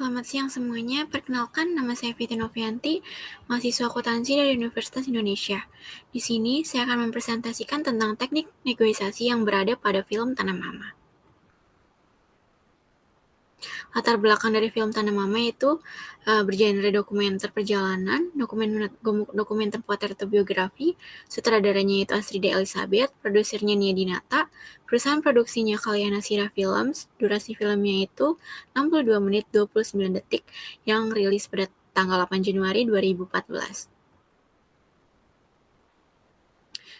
Selamat siang semuanya, perkenalkan nama saya Fitri Novianti, mahasiswa akuntansi dari Universitas Indonesia. Di sini saya akan mempresentasikan tentang teknik negosiasi yang berada pada film Tanah Mama. Latar belakang dari film Tanah Mama itu bergenre dokumenter perjalanan, dokumenter potret atau biografi, sutradaranya itu Astrida Elizabeth, produsernya Nia Dinata, perusahaan produksinya Kalyana Sira Films, durasi filmnya itu 62 menit 29 detik yang rilis pada tanggal 8 Januari 2014.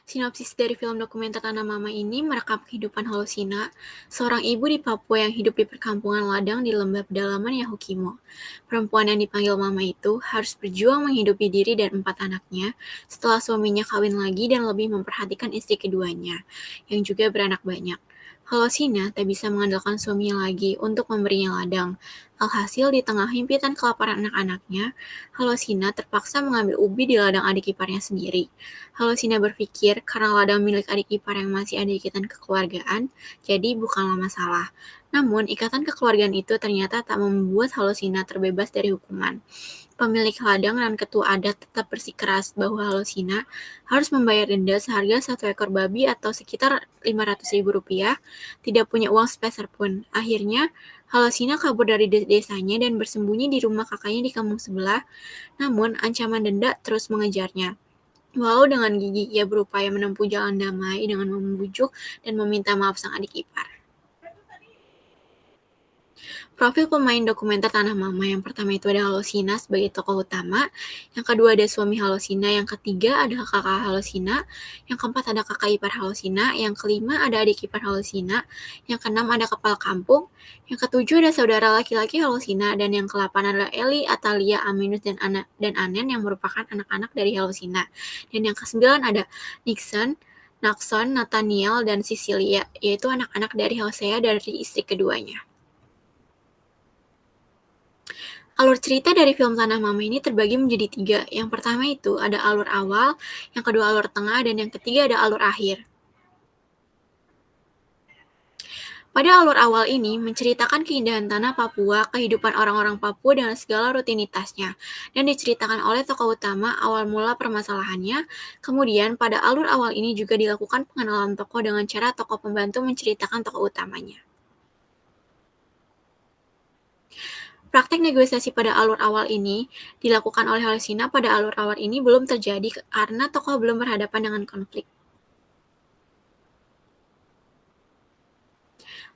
Sinopsis dari film dokumenter Tanah Mama ini merekam kehidupan Holusina, seorang ibu di Papua yang hidup di perkampungan ladang di lembah pedalaman Yahukimo. Perempuan yang dipanggil Mama itu harus berjuang menghidupi diri dan 4 anaknya setelah suaminya kawin lagi dan lebih memperhatikan istri keduanya, yang juga beranak banyak. Holusina tak bisa mengandalkan suaminya lagi untuk memberinya ladang. Alhasil, di tengah himpitan kelaparan anak-anaknya, Holusina terpaksa mengambil ubi di ladang adik iparnya sendiri. Halusina berpikir karena ladang milik adik ipar yang masih ada ikatan kekeluargaan, jadi bukanlah masalah. Namun, ikatan kekeluargaan itu ternyata tak membuat Halusina terbebas dari hukuman. Pemilik ladang dan ketua adat tetap bersikeras bahwa Halusina harus membayar denda seharga 1 ekor babi atau sekitar Rp500.000, tidak punya uang sepeser pun. Akhirnya, Halusina kabur dari desanya dan bersembunyi di rumah kakaknya di kampung sebelah, namun ancaman denda terus mengejarnya. Walau dengan gigih ia berupaya menempuh jalan damai dengan membujuk dan meminta maaf sang adik ipar. Profil pemain dokumenter Tanah Mama yang pertama itu ada Halusina sebagai tokoh utama, yang kedua ada suami Halusina, yang ketiga ada kakak Halusina, yang keempat ada kakak ipar Halusina, yang kelima ada adik ipar Halusina, yang keenam ada kepala kampung, yang ketujuh ada saudara laki-laki Halusina, dan yang ke-8 adalah Eli, Atalia, Aminus, dan Anen yang merupakan anak-anak dari Halusina. Dan yang ke-9 ada Nixon, Naxon, Nathaniel, dan Cecilia, yaitu anak-anak dari Hosea dari istri keduanya. Alur cerita dari film Tanah Mama ini terbagi menjadi 3. Yang pertama itu ada alur awal, yang kedua alur tengah, dan yang ketiga ada alur akhir. Pada alur awal ini menceritakan keindahan tanah Papua, kehidupan orang-orang Papua dengan segala rutinitasnya, dan diceritakan oleh tokoh utama awal mula permasalahannya. Kemudian pada alur awal ini juga dilakukan pengenalan tokoh dengan cara tokoh pembantu menceritakan tokoh utamanya. Praktek negosiasi pada alur awal ini dilakukan oleh Halusina pada alur awal ini belum terjadi karena tokoh belum berhadapan dengan konflik.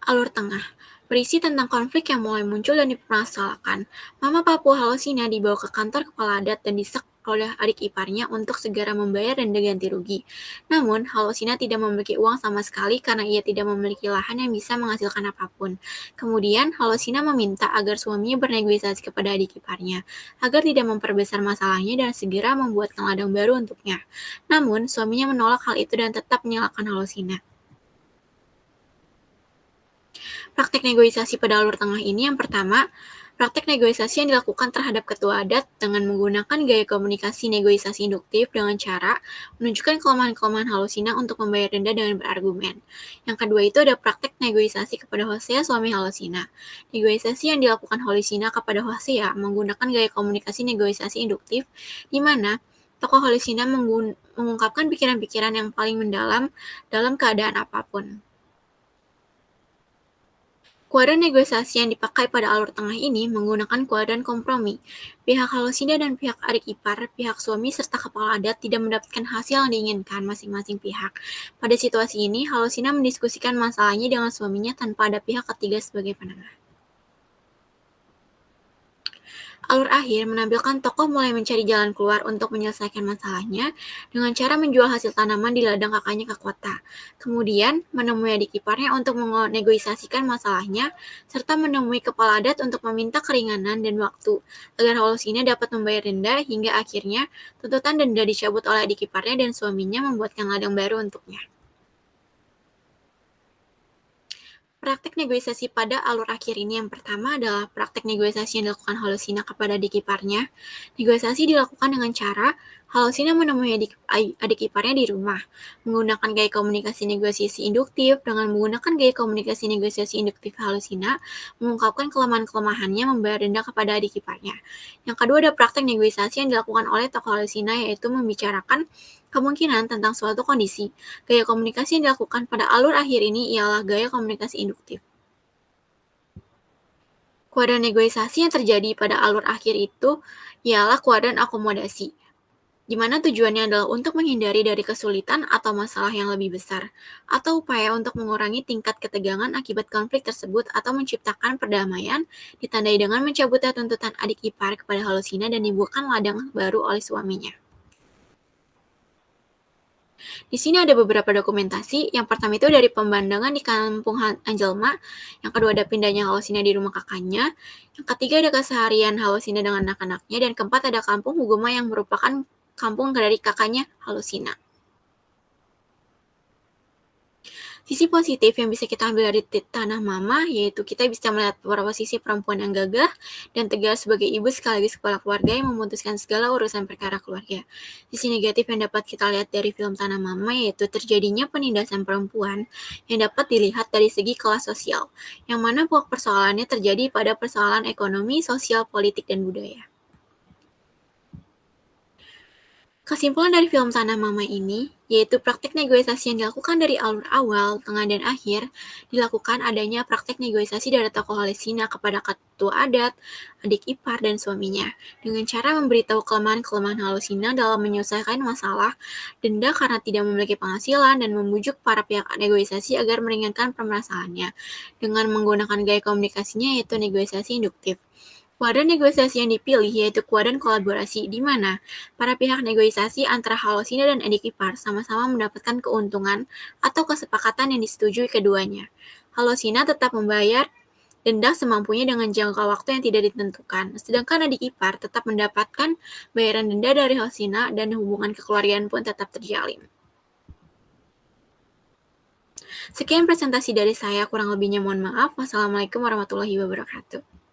Alur tengah berisi tentang konflik yang mulai muncul dan dipermasalahkan. Mama Papua Halusina dibawa ke kantor kepala adat dan disek oleh adik iparnya untuk segera membayar denda ganti rugi. Namun, Halusina tidak memiliki uang sama sekali karena ia tidak memiliki lahan yang bisa menghasilkan apapun. Kemudian, Halusina meminta agar suaminya bernegosiasi kepada adik iparnya, agar tidak memperbesar masalahnya dan segera membuatkan ladang baru untuknya. Namun, suaminya menolak hal itu dan tetap menyalahkan Halusina. Praktek negosiasi pada alur tengah ini yang pertama, praktek negosiasi yang dilakukan terhadap ketua adat dengan menggunakan gaya komunikasi negosiasi induktif dengan cara menunjukkan kelemahan-kelemahan Halusina untuk membayar denda dengan berargumen. Yang kedua itu ada praktek negosiasi kepada Hosea, suami Halusina. Negosiasi yang dilakukan Halusina kepada Hosea menggunakan gaya komunikasi negosiasi induktif, di mana tokoh Halusina mengungkapkan pikiran-pikiran yang paling mendalam dalam keadaan apapun. Kuadran negosiasi yang dipakai pada alur tengah ini menggunakan kuadran kompromi. Pihak Halusina dan pihak adik ipar, pihak suami serta kepala adat tidak mendapatkan hasil yang diinginkan masing-masing pihak. Pada situasi ini, Halusina mendiskusikan masalahnya dengan suaminya tanpa ada pihak ketiga sebagai penengah. Alur akhir menampilkan tokoh mulai mencari jalan keluar untuk menyelesaikan masalahnya dengan cara menjual hasil tanaman di ladang kakaknya ke kota. Kemudian, menemui adik iparnya untuk menegosiasikan masalahnya, serta menemui kepala adat untuk meminta keringanan dan waktu, agar Halusina dapat membayar denda hingga akhirnya tuntutan denda dicabut oleh adik iparnya dan suaminya membuatkan ladang baru untuknya. Praktek negosiasi pada alur akhir ini yang pertama adalah praktek negosiasi yang dilakukan Holocina kepada adik iparnya. Negosiasi dilakukan dengan cara Holocina menemui adik iparnya di rumah, menggunakan gaya komunikasi negosiasi induktif. Dengan menggunakan gaya komunikasi negosiasi induktif, Holocina mengungkapkan kelemahan-kelemahannya membayar denda kepada adik iparnya. Yang kedua ada praktek negosiasi yang dilakukan oleh tokoh Holocina, yaitu membicarakan kemungkinan tentang suatu kondisi. Gaya komunikasi yang dilakukan pada alur akhir ini ialah gaya komunikasi induktif. Kuadran negosiasi yang terjadi pada alur akhir itu ialah kuadran akomodasi, di mana tujuannya adalah untuk menghindari dari kesulitan atau masalah yang lebih besar, atau upaya untuk mengurangi tingkat ketegangan akibat konflik tersebut atau menciptakan perdamaian, ditandai dengan mencabutnya tuntutan adik ipar kepada Holocina dan dibuatkan ladang baru oleh suaminya. Di sini ada beberapa dokumentasi. Yang pertama itu dari pemandangan di kampung Anjelma. Yang kedua ada pindahnya Halosina di rumah kakaknya. Yang ketiga ada keseharian Halosina dengan anak-anaknya. Dan keempat ada kampung Huguma yang merupakan kampung dari kakaknya Halosina. Sisi positif yang bisa kita ambil dari Tanah Mama, yaitu kita bisa melihat beberapa sisi perempuan yang gagah dan tegas sebagai ibu sekaligus kepala keluarga yang memutuskan segala urusan perkara keluarga. Sisi negatif yang dapat kita lihat dari film Tanah Mama, yaitu terjadinya penindasan perempuan yang dapat dilihat dari segi kelas sosial, yang mana pokok persoalannya terjadi pada persoalan ekonomi, sosial, politik, dan budaya. Kesimpulan dari film Tanah Mama ini, yaitu praktik negosiasi yang dilakukan dari alur awal, tengah, dan akhir, dilakukan adanya praktek negosiasi dari tokoh Halesina kepada ketua adat, adik ipar, dan suaminya, dengan cara memberitahu kelemahan-kelemahan Halesina dalam menyelesaikan masalah, denda karena tidak memiliki penghasilan, dan membujuk para pihak negosiasi agar meringankan permasalahannya, dengan menggunakan gaya komunikasinya yaitu negosiasi induktif. Kuadran negosiasi yang dipilih yaitu kuadran kolaborasi, di mana para pihak negosiasi antara Halosina dan adik ipar sama-sama mendapatkan keuntungan atau kesepakatan yang disetujui keduanya. Halosina tetap membayar denda semampunya dengan jangka waktu yang tidak ditentukan, sedangkan adik ipar tetap mendapatkan bayaran denda dari Halosina dan hubungan kekeluargaan pun tetap terjalin. Sekian presentasi dari saya, kurang lebihnya mohon maaf. Wassalamualaikum warahmatullahi wabarakatuh.